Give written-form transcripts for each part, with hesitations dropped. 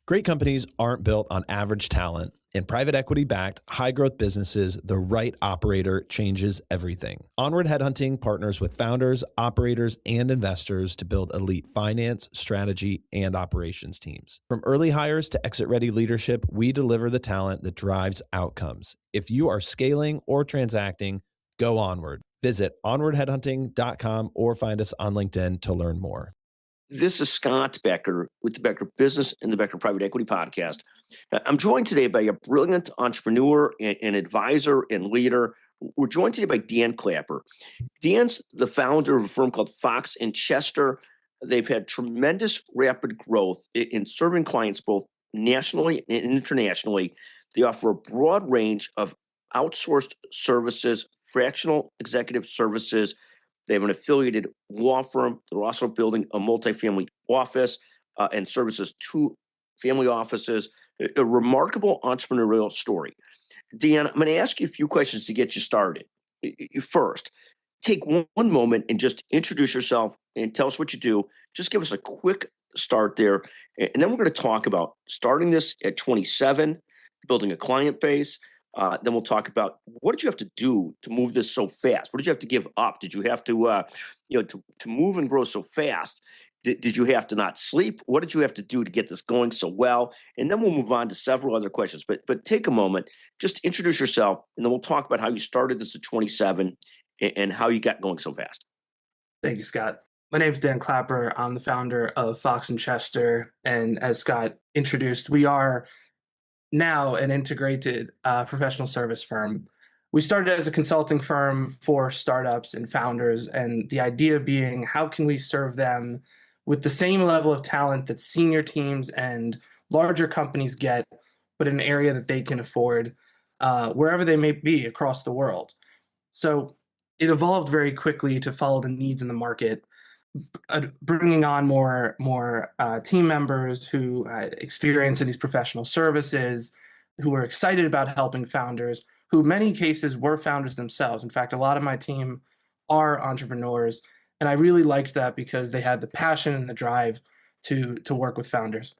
Great companies aren't built on average talent. In private equity backed, high growth businesses, the right operator changes everything. Onward Headhunting partners with founders, operators, and investors to build elite finance, strategy, and operations teams. From early hires to exit ready leadership, we deliver the talent that drives outcomes. If you are scaling or transacting, go onward. Visit onwardheadhunting.com or find us on LinkedIn to learn more. This is Scott Becker with the Becker Business and the Becker Private Equity Podcast. I'm joined today by a brilliant entrepreneur and advisor and leader. We're joined today by Dan Klapper. Dan's the founder of a firm called Fox and Chester. They've had tremendous rapid growth in serving clients both nationally and internationally. They offer a broad range of outsourced services, fractional executive services. They have an affiliated law firm. They're also building a multifamily office and services to family offices. A remarkable entrepreneurial story. Dan, I'm going to ask you a few questions to get you started. First, take one moment and just introduce yourself and tell us what you do. Just give us a quick start there. And then we're going to talk about starting this at 27, building a client base. Then we'll talk about what did you have to do to move this so fast? What did you have to give up? Did you have to, to move and grow so fast? Did you have to not sleep? What did you have to do to get this going so well? And then we'll move on to several other questions. But take a moment, just introduce yourself, and then we'll talk about how you started this at 27 and how you got going so fast. Thank you, Scott. My name is Dan Klapper. I'm the founder of Fox and Chester. And as Scott introduced, we are now an integrated professional service firm. We started as a consulting firm for startups and founders, and the idea being, how can we serve them with the same level of talent that senior teams and larger companies get, but in an area that they can afford, wherever they may be across the world. So it evolved very quickly to follow the needs in the market, bringing on more team members who had experience in these professional services, who were excited about helping founders, who in many cases were founders themselves. In fact, a lot of my team are entrepreneurs, and I really liked that because they had the passion and the drive to work with founders.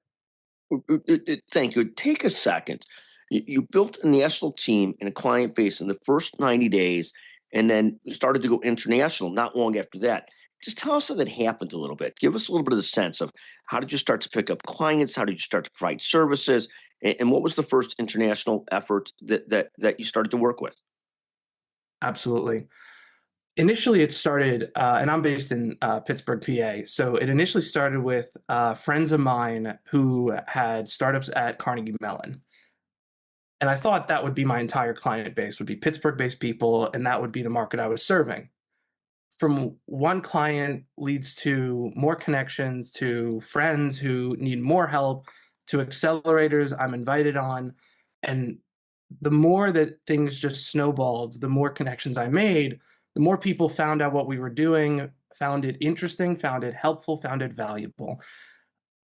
Thank you. Take a second. You built a national team and a client base in the first 90 days, and then started to go international not long after that. Just tell us how that happened a little bit. Give us a little bit of the sense of how did you start to pick up clients? How did you start to provide services? And what was the first international effort that you started to work with? Absolutely. Initially, it started, and I'm based in Pittsburgh, PA. So it initially started with friends of mine who had startups at Carnegie Mellon. And I thought that would be my entire client base, would be Pittsburgh-based people, and that would be the market I was serving. From one client leads to more connections, to friends who need more help, to accelerators I'm invited on. And the more that things just snowballed, the more connections I made, the more people found out what we were doing, found it interesting, found it helpful, found it valuable.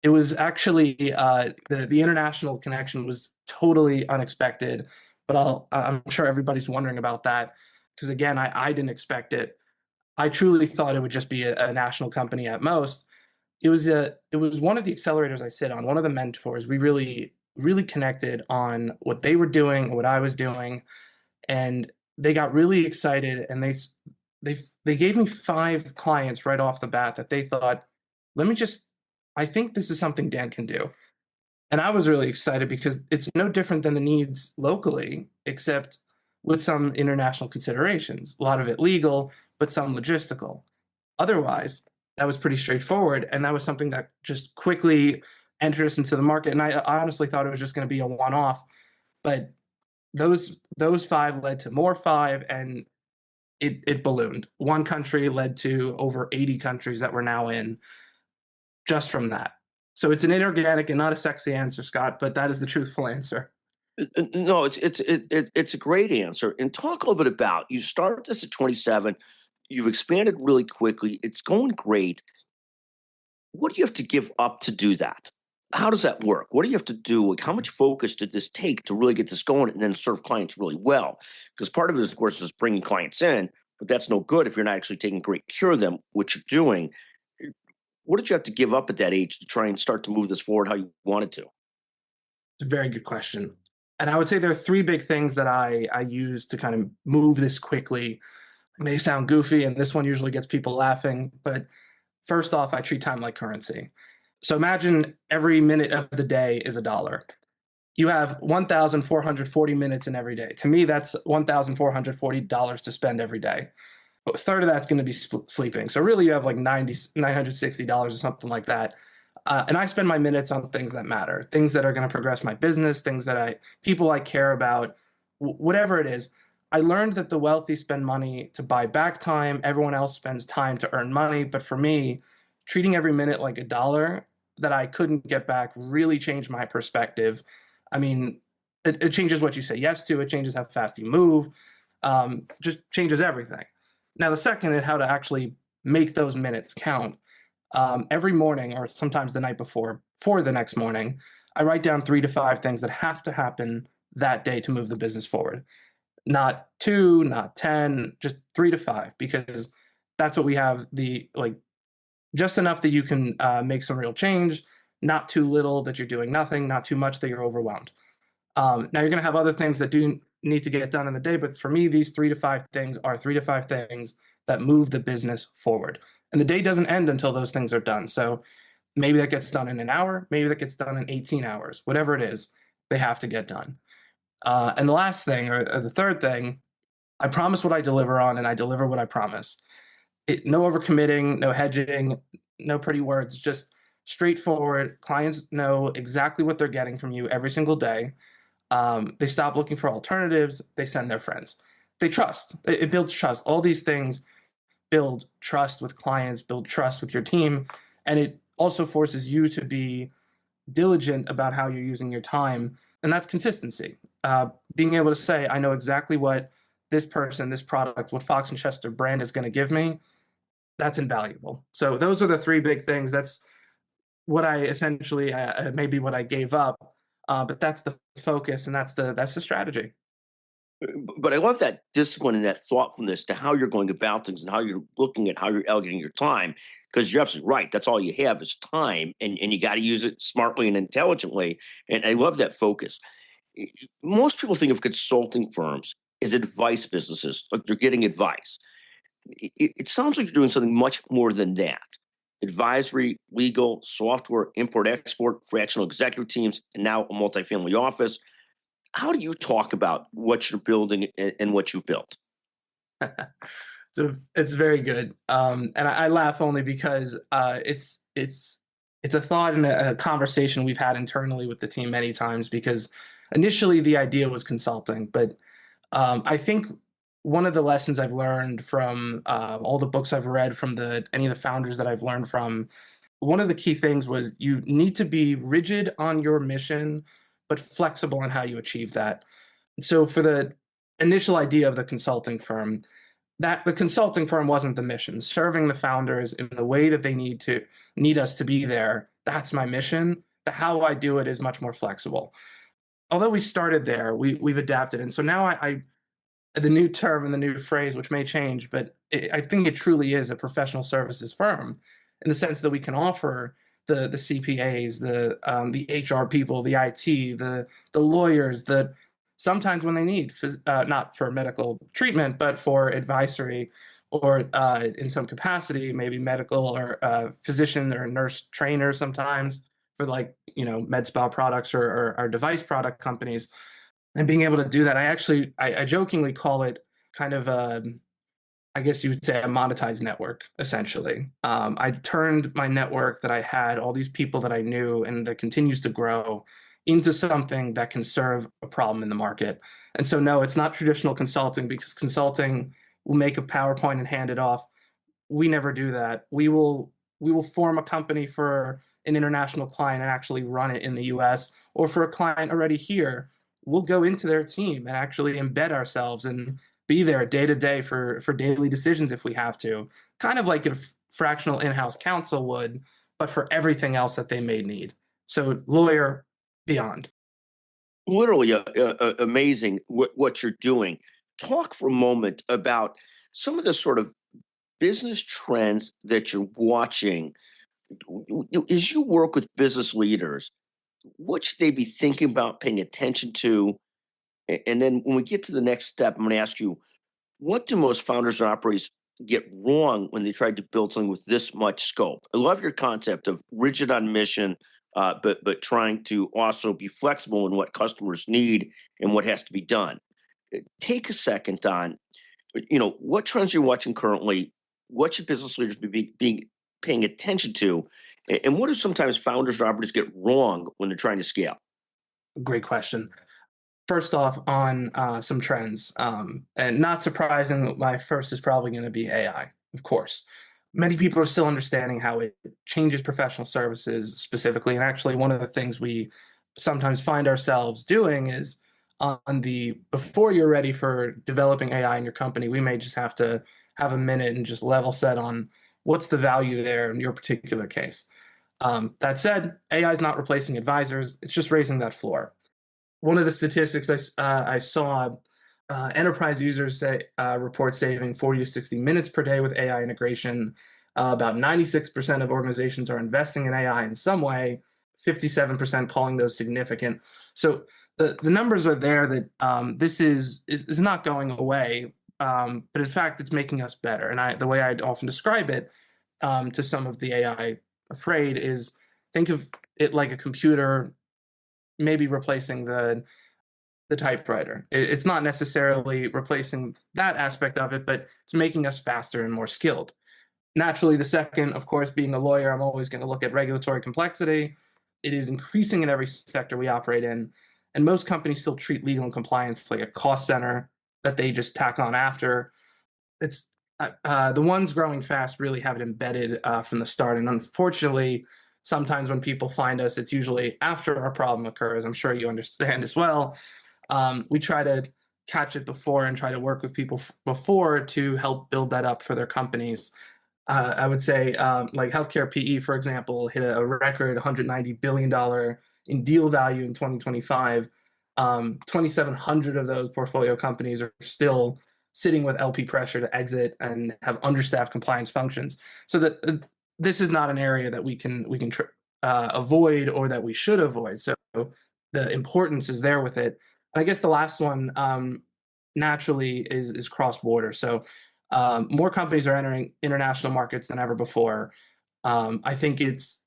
It was actually the international connection was totally unexpected, but I'm sure everybody's wondering about that because again, I didn't expect it. I truly thought it would just be a national company at most. It was one of the accelerators I sit on, one of the mentors. We really connected on what they were doing and what I was doing, and they got really excited. And they gave me 5 clients right off the bat that they thought, I think this is something Dan can do. And I was really excited because it's no different than the needs locally, except with some international considerations, a lot of it legal, but some logistical. Otherwise, that was pretty straightforward. And that was something that just quickly entered us into the market. And I honestly thought it was just going to be a one-off, but those 5 led to more 5, and it ballooned. One country led to over 80 countries that we're now in just from that. So it's an inorganic and not a sexy answer, Scott, but that is the truthful answer. No, it's a great answer. And talk a little bit about, you start this at 27, you've expanded really quickly, it's going great. What do you have to give up to do that? How does that work? What do you have to do? Like, how much focus did this take to really get this going and then serve clients really well? Because part of it, of course, is bringing clients in, but that's no good if you're not actually taking great care of them, which you're doing. What did you have to give up at that age to try and start to move this forward how you wanted to? It's a very good question. And I would say there are three big things that I use to kind of move this quickly. It may sound goofy, and this one usually gets people laughing, but first off, I treat time like currency. So imagine every minute of the day is a dollar. You have 1,440 minutes in every day. To me, that's $1,440 to spend every day. A third of that's going to be sleeping. So really, you have like $960 or something like that. And I spend my minutes on things that matter, things that are going to progress my business, things that people I care about, whatever it is. I learned that the wealthy spend money to buy back time. Everyone else spends time to earn money. But for me, treating every minute like a dollar that I couldn't get back really changed my perspective. I mean, it changes what you say yes to. It changes how fast you move. Just changes everything. Now, the second is how to actually make those minutes count. Every morning, or sometimes the night before, for the next morning, I write down 3 to 5 things that have to happen that day to move the business forward. Not two, not 10, just 3 to 5, because that's what we have just enough that you can make some real change, not too little that you're doing nothing, not too much that you're overwhelmed. Now you're going to have other things that do need to get done in the day, but for me, these 3 to 5 things are 3 to 5 things that move the business forward. And the day doesn't end until those things are done. So maybe that gets done in an hour, maybe that gets done in 18 hours, whatever it is, they have to get done. And the last thing, or the third thing, I promise what I deliver on, and I deliver what I promise. No overcommitting, no hedging, no pretty words, just straightforward. Clients know exactly what they're getting from you every single day. They stop looking for alternatives. They send their friends. They trust. It builds trust. All these things build trust with clients, build trust with your team, and it also forces you to be diligent about how you're using your time, and that's consistency. Being able to say, I know exactly what this person, this product, what Fox and Chester brand is going to give me. That's invaluable. So those are the three big things. That's what I essentially maybe what I gave up, but that's the focus and that's the strategy. But I love that discipline and that thoughtfulness to how you're going about things and how you're looking at how you're allocating your time. Because you're absolutely right. That's all you have is time, and you got to use it smartly and intelligently. And I love that focus. Most people think of consulting firms as advice businesses, like they're getting advice. It sounds like you're doing something much more than that. Advisory, legal, software, import, export, fractional executive teams, and now a multifamily office. How do you talk about what you're building and what you built? So it's very good, and I laugh only because it's a thought and a conversation we've had internally with the team many times. Because initially the idea was consulting, but I think one of the lessons I've learned from all the books I've read, from any of the founders that I've learned from, one of the key things was you need to be rigid on your mission, but flexible on how you achieve that. So for the initial idea of the consulting firm, that the consulting firm wasn't the mission. Serving the founders in the way that they need us to be there, that's my mission. The how I do it is much more flexible. Although we started there, we've adapted, and so now I the new term and the new phrase, which may change, but I think it truly is a professional services firm, in the sense that we can offer the CPAs, the HR people, the IT, the lawyers, that sometimes when they need, not for medical treatment, but for advisory, or in some capacity, maybe medical or physician or nurse trainer sometimes, for med spa products, or device product companies. And being able to do that, I jokingly call it kind of I guess you would say a monetized network, essentially. I turned my network that I had, all these people that I knew and that continues to grow, into something that can serve a problem in the market. And so, no, it's not traditional consulting, because consulting will make a PowerPoint and hand it off. We never do that. We will form a company for an international client and actually run it in the US, or for a client already here, we'll go into their team and actually embed ourselves and be there day to day for daily decisions if we have to, kind of like a fractional in-house counsel would, but for everything else that they may need. So lawyer, beyond. Literally amazing what you're doing. Talk for a moment about some of the sort of business trends that you're watching as you work with business leaders. What should they be thinking about, paying attention to? And then when we get to the next step, I'm going to ask you, what do most founders and operators get wrong when they try to build something with this much scope? I love your concept of rigid on mission, but trying to also be flexible in what customers need and what has to be done. Take a second on, what trends you're watching currently. What should business leaders be paying attention to, and what do sometimes founders and operators get wrong when they're trying to scale? Great question. First off, on some trends, and not surprising, my first is probably going to be AI, of course. Many people are still understanding how it changes professional services specifically. And actually, one of the things we sometimes find ourselves doing is on the before you're ready for developing AI in your company, we may just have to have a minute and just level set on what's the value there in your particular case. That said, AI is not replacing advisors, it's just raising that floor. One of the statistics I saw, enterprise users report saving 40 to 60 minutes per day with AI integration. About 96% of organizations are investing in AI in some way, 57% calling those significant. So the numbers are there that this is not going away, but in fact, it's making us better. And the way I often describe it to some of the AI afraid is think of it like a computer maybe replacing the typewriter. It's not necessarily replacing that aspect of it, but it's making us faster and more skilled. Naturally, the second, of course, being a lawyer, I'm always going to look at regulatory complexity. It is increasing in every sector we operate in. And most companies still treat legal and compliance like a cost center that they just tack on after. It's the ones growing fast really have it embedded from the start. And unfortunately, sometimes when people find us, it's usually after our problem occurs. I'm sure you understand as well. We try to catch it before and try to work with people before to help build that up for their companies. I would say, like healthcare PE, for example, hit a record $190 billion in deal value in 2025. 2,700 of those portfolio companies are still sitting with LP pressure to exit and have understaffed compliance functions. So that this is not an area that we can avoid or that we should avoid. So the importance is there with it. I guess the last one naturally is cross border. So more companies are entering international markets than ever before. I think it's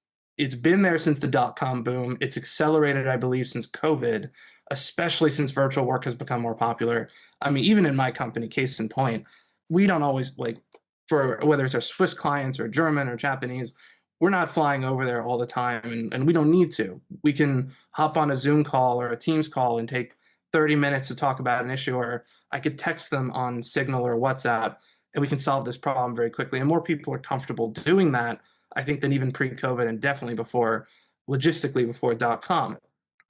been there since the dot-com boom. It's accelerated, I believe, since COVID, especially since virtual work has become more popular. I mean, even in my company, case in point, we don't always like for whether it's our Swiss clients or German or Japanese, we're not flying over there all the time, and we don't need to. We can hop on a Zoom call or a Teams call and take 30 minutes to talk about an issue, or I could text them on Signal or WhatsApp, and we can solve this problem very quickly. And more people are comfortable doing that, I think, than even pre-COVID and definitely before, logistically before .com.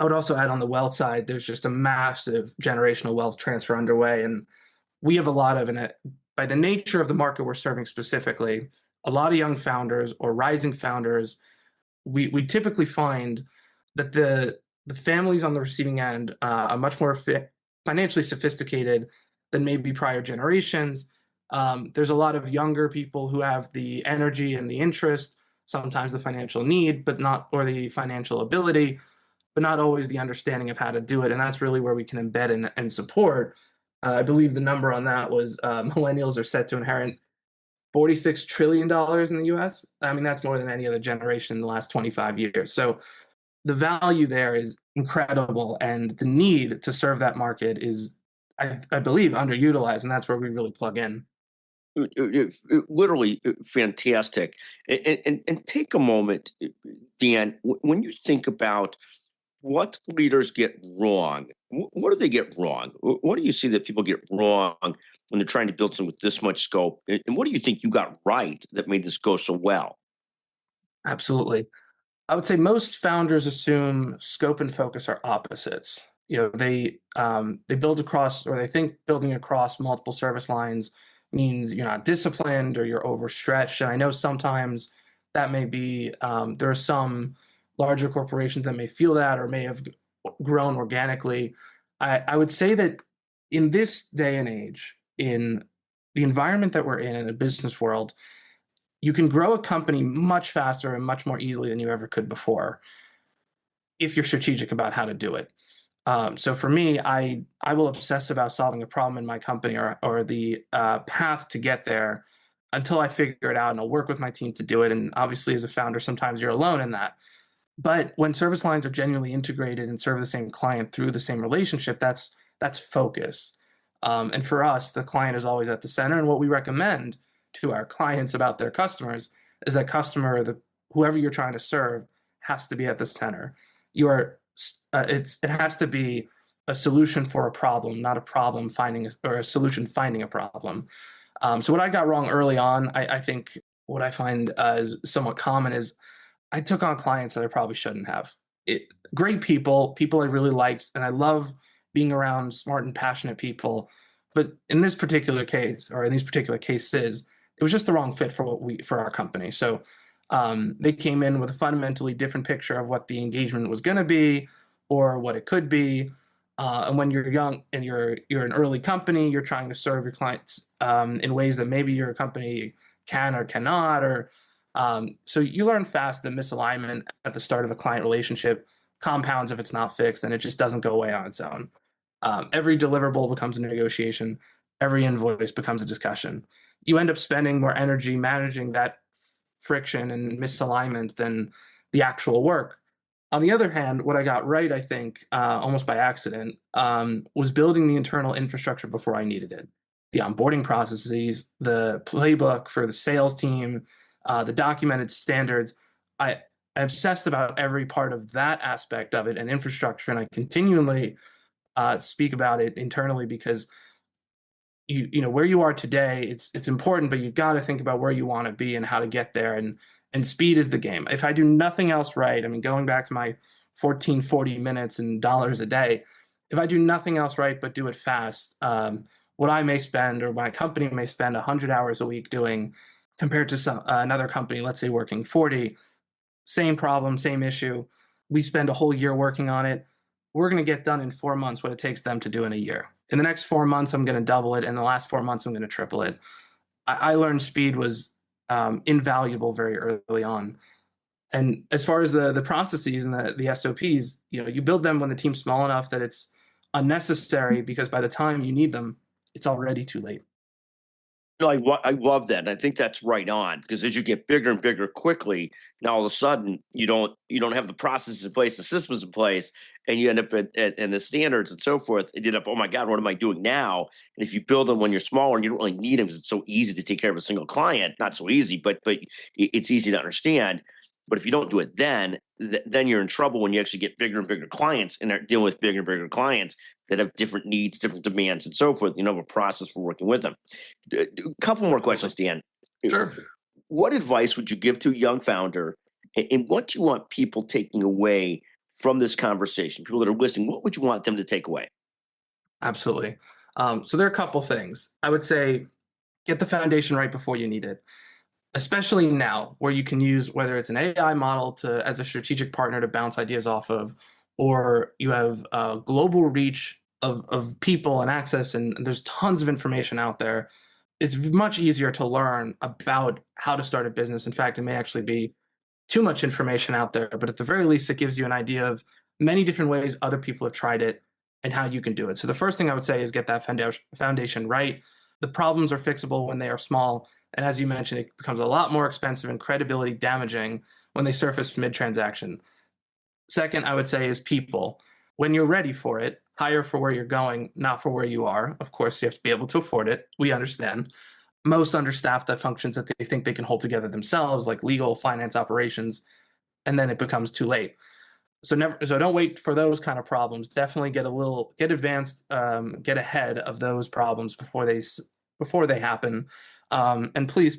I would also add on the wealth side, there's just a massive generational wealth transfer underway, and we have a lot of it. By the nature of the market we're serving specifically, a lot of young founders or rising founders, we typically find that the families on the receiving end are much more financially sophisticated than maybe prior generations. There's a lot of younger people who have the energy and the interest, sometimes the financial need, but not, or the financial ability, but not always the understanding of how to do it. And that's really where we can embed and support. I believe the number on that was millennials are set to inherit $46 trillion in the US. I mean, that's more than any other generation in the last 25 years. So the value there is incredible. And the need to serve that market is, I believe, underutilized. And that's where we really plug in. Literally fantastic. And take a moment, Dan, when you think about what leaders get wrong, what do they get wrong? What do you see that people get wrong when they're trying to build something with this much scope? And what do you think you got right that made this go so well? Absolutely. I would say most founders assume scope and focus are opposites. They build across, or they think building across multiple service lines means you're not disciplined or you're overstretched. And I know sometimes that may be there are some larger corporations that may feel that or may have grown organically. I would say that in this day and age, in the environment that we're in the business world, you can grow a company much faster and much more easily than you ever could before. if you're strategic about how to do it. So for me, I will obsess about solving a problem in my company or the path to get there until I figure it out, and I'll work with my team to do it. And obviously, as a founder, sometimes you're alone in that. But when service lines are genuinely integrated and serve the same client through the same relationship, that's focus. And for us, the client is always at the center. And what we recommend to our clients about their customers is that customer, whoever you're trying to serve, has to be at the center. You are it has to be a solution for a problem, not a problem finding or a solution finding a problem. So what I got wrong early on, I think what I find somewhat common is I took on clients that I probably shouldn't have. Great people I really liked, and I love being around smart and passionate people. But in this particular case, or in these particular cases, it was just the wrong fit for our company. So they came in with a fundamentally different picture of what the engagement was going to be, or what it could be. And when you're young and you're an early company, you're trying to serve your clients in ways that maybe your company can or cannot, or so you learn fast that misalignment at the start of a client relationship compounds if it's not fixed, and it just doesn't go away on its own. Every deliverable becomes a negotiation. Every invoice becomes a discussion. You end up spending more energy managing that friction and misalignment than the actual work. On the other hand, what I got right, I think, almost by accident, was building the internal infrastructure before I needed it. The onboarding processes, the playbook for the sales team, the documented standards. I obsessed about every part of that aspect of it and infrastructure, and I continually speak about it internally because you know where you are today. It's important, but you got to think about where you want to be and how to get there. And speed is the game. If I do nothing else right, I mean, going back to my 1440 minutes and dollars a day, if I do nothing else right but do it fast, what I may spend or my company may spend 100 hours a week doing compared to another company, let's say working 40, same problem, same issue. We spend a whole year working on it. We're going to get done in 4 months what it takes them to do in a year. In the next 4 months, I'm going to double it. In the last 4 months, I'm going to triple it. I learned speed was invaluable very early on. And as far as the processes and the SOPs, you build them when the team's small enough that it's unnecessary, because by the time you need them, it's already too late. No, I love that, and I think that's right on, because as you get bigger and bigger quickly, now all of a sudden you don't have the processes in place, the systems in place, and you end up and the standards and so forth. And you end up, oh my God, what am I doing now? And if you build them when you're smaller and you don't really need them because it's so easy to take care of a single client, not so easy, but it's easy to understand. But if you don't do it then you're in trouble when you actually get bigger and bigger clients and are dealing with bigger and bigger clients that have different needs, different demands, and so forth. You know, have a process for working with them. A couple more questions, Dan. Sure. What advice would you give to a young founder, and what do you want people taking away from this conversation? People that are listening, what would you want them to take away? Absolutely. So there are a couple things. I would say get the foundation right before you need it, especially now where you can use whether it's an AI model as a strategic partner to bounce ideas off of, or you have a global reach of people and access, and there's tons of information out there. It's much easier to learn about how to start a business. In fact, it may actually be too much information out there, but at the very least, it gives you an idea of many different ways other people have tried it and how you can do it. So the first thing I would say is get that foundation right. The problems are fixable when they are small. And as you mentioned, it becomes a lot more expensive and credibility damaging when they surface mid transaction. Second, I would say is people. When you're ready for it, hire for where you're going, not for where you are. Of course, you have to be able to afford it. We understand. Most understaffed that functions that they think they can hold together themselves, like legal, finance, operations, and then it becomes too late. So don't wait for those kind of problems. Definitely get advanced, get ahead of those problems before they happen. And please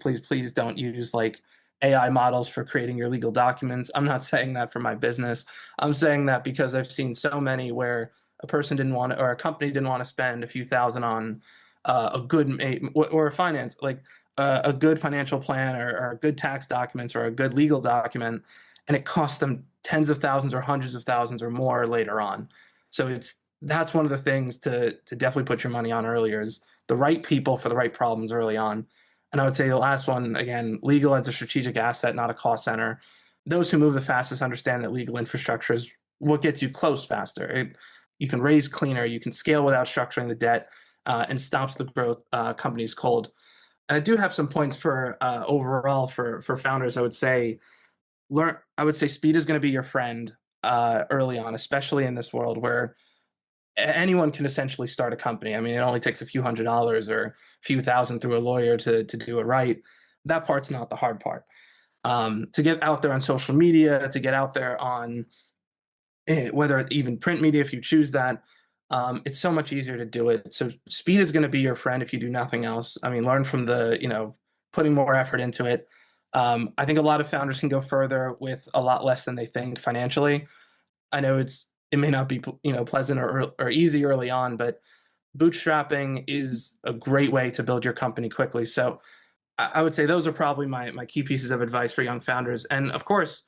don't use like AI models for creating your legal documents. I'm not saying that for my business. I'm saying that because I've seen so many where a person didn't want to, or a company didn't want to spend a few thousand on a good or a finance, like a good financial plan or good tax documents or a good legal document, and it costs them tens of thousands or hundreds of thousands or more later on. So that's one of the things to definitely put your money on earlier is the right people for the right problems early on. And I would say the last one, again, legal as a strategic asset, not a cost center. Those who move the fastest understand that legal infrastructure is what gets you close faster. You can raise cleaner, you can scale without structuring the debt, and stops the growth companies cold. And I do have some points for overall for founders. I would say speed is going to be your friend early on, especially in this world where anyone can essentially start a company. I mean, it only takes a few $100s or a few thousand through a lawyer to do it right. That part's not the hard part. To get out there on social media, to get out there on whether even print media, if you choose that, it's so much easier to do it. So speed is going to be your friend if you do nothing else. I mean, learn from putting more effort into it. I think a lot of founders can go further with a lot less than they think financially. I know it may not be pleasant or easy early on, but bootstrapping is a great way to build your company quickly. So I would say those are probably my key pieces of advice for young founders. And of course,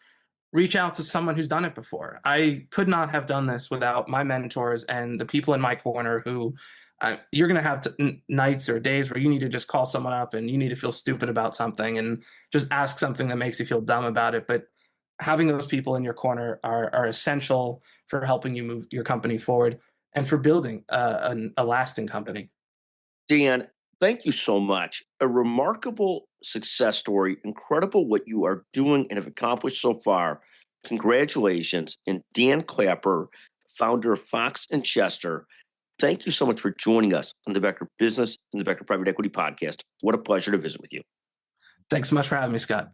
reach out to someone who's done it before. I could not have done this without my mentors and the people in my corner who you're going to have nights or days where you need to just call someone up and you need to feel stupid about something and just ask something that makes you feel dumb about it. But having those people in your corner are essential for helping you move your company forward and for building a lasting company. Dan, thank you so much. A remarkable success story. Incredible what you are doing and have accomplished so far. Congratulations. And Dan Klapper, founder of Fox and Chester, thank you so much for joining us on the Becker Business and the Becker Private Equity Podcast. What a pleasure to visit with you. Thanks so much for having me, Scott.